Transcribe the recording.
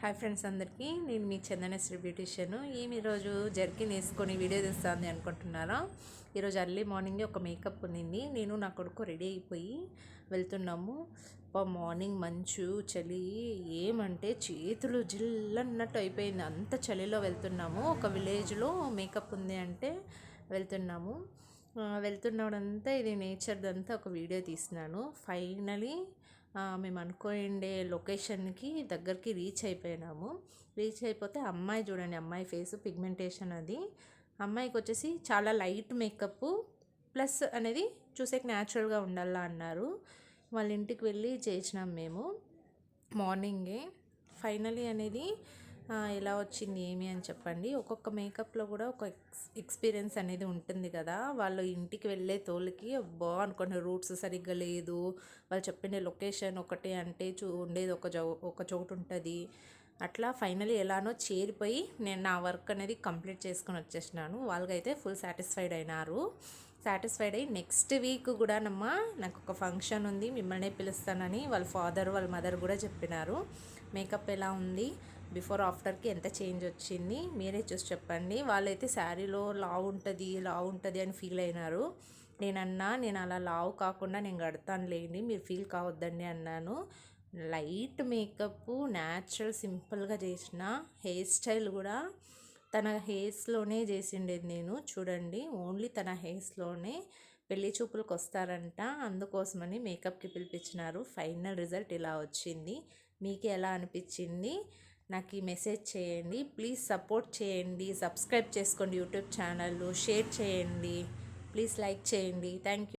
Hi friends అందరికీ, నేను మీ చందనశ్రీ beautician. ఈరోజు జర్కిన్ వేసుకొని వీడియో తీస్తుంది అనుకుంటున్నారా? ఈరోజు అర్లీ మార్నింగే ఒక మేకప్ ఉన్నింది. నేను నా కొడుకు రెడీ అయిపోయి వెళ్తున్నాము. మార్నింగ్ మంచు చలి ఏమంటే చేతులు జిల్లన్నట్టు అయిపోయింది. అంత చలిలో వెళ్తున్నాము. ఒక విలేజ్లో మేకప్ ఉంది అంటే వెళ్తున్నాము. వెళ్తున్నప్పుడంతా ఇది నేచర్దంతా ఒక వీడియో తీసినాను. ఫైనలీ మేము అనుకోండే లొకేషన్కి దగ్గరికి రీచ్ అయిపోయినాము. రీచ్ అయిపోతే అమ్మాయి చూడండి, అమ్మాయి ఫేస్ పిగ్మెంటేషన్ అది. అమ్మాయికి వచ్చేసి చాలా లైట్ మేకప్ ప్లస్ అనేది చూసేకి న్యాచురల్గా ఉండాలా అన్నారు. వాళ్ళ ఇంటికి వెళ్ళి చేసినాం మేము మార్నింగే. ఫైనలీ అనేది ఎలా వచ్చింది ఏమి అని చెప్పండి. ఒక్కొక్క మేకప్లో కూడా ఒక ఎక్స్పీరియన్స్ అనేది ఉంటుంది కదా. వాళ్ళు ఇంటికి వెళ్ళే తోలికి అనుకునే రూట్స్ సరిగ్గా లేదు, వాళ్ళు చెప్పిన లొకేషన్ ఒకటే అంటే ఉండేది ఒక చోటు ఉంటుంది. అట్లా ఫైనలీ ఎలానో చేరిపోయి నేను నా వర్క్ అనేది కంప్లీట్ చేసుకొని వచ్చేసినాను. వాళ్ళకైతే ఫుల్ సాటిస్ఫైడ్ అయినారు. సాటిస్ఫైడ్ అయ్యి నెక్స్ట్ వీక్ కూడా నాకు ఒక ఫంక్షన్ ఉంది, మిమ్మల్ని పిలుస్తానని వాళ్ళ ఫాదర్ వాళ్ళ మదర్ కూడా చెప్పినారు. మేకప్ ఎలా ఉంది, బిఫోర్ ఆఫ్టర్కి ఎంత చేంజ్ వచ్చింది మీరే చూసి చెప్పండి. వాళ్ళైతే శారీలో లావు ఉంటుంది అని ఫీల్ అయినారు. నేను అలా లావు కాకుండా నేను కడతాను లేండి, మీరు ఫీల్ కావద్దండి అన్నాను. లైట్ మేకప్ న్యాచురల్ సింపుల్గా చేసిన హెయిర్ స్టైల్ కూడా తన హెయిర్స్లోనే చేసిండేది. నేను చూడండి, ఓన్లీ తన హెయిర్స్లోనే పెళ్లి చూపులకు వస్తారంట, అందుకోసమని మేకప్కి పిలిపించినారు. ఫైనల్ రిజల్ట్ ఇలా వచ్చింది. మీకు ఎలా అనిపించింది నాకు ఈ మెసేజ్ చేయండి. ప్లీజ్ సపోర్ట్ చేయండి, సబ్స్క్రైబ్ చేసుకోండి యూట్యూబ్ ఛానల్, షేర్ చేయండి, ప్లీజ్ లైక్ చేయండి. Thank you.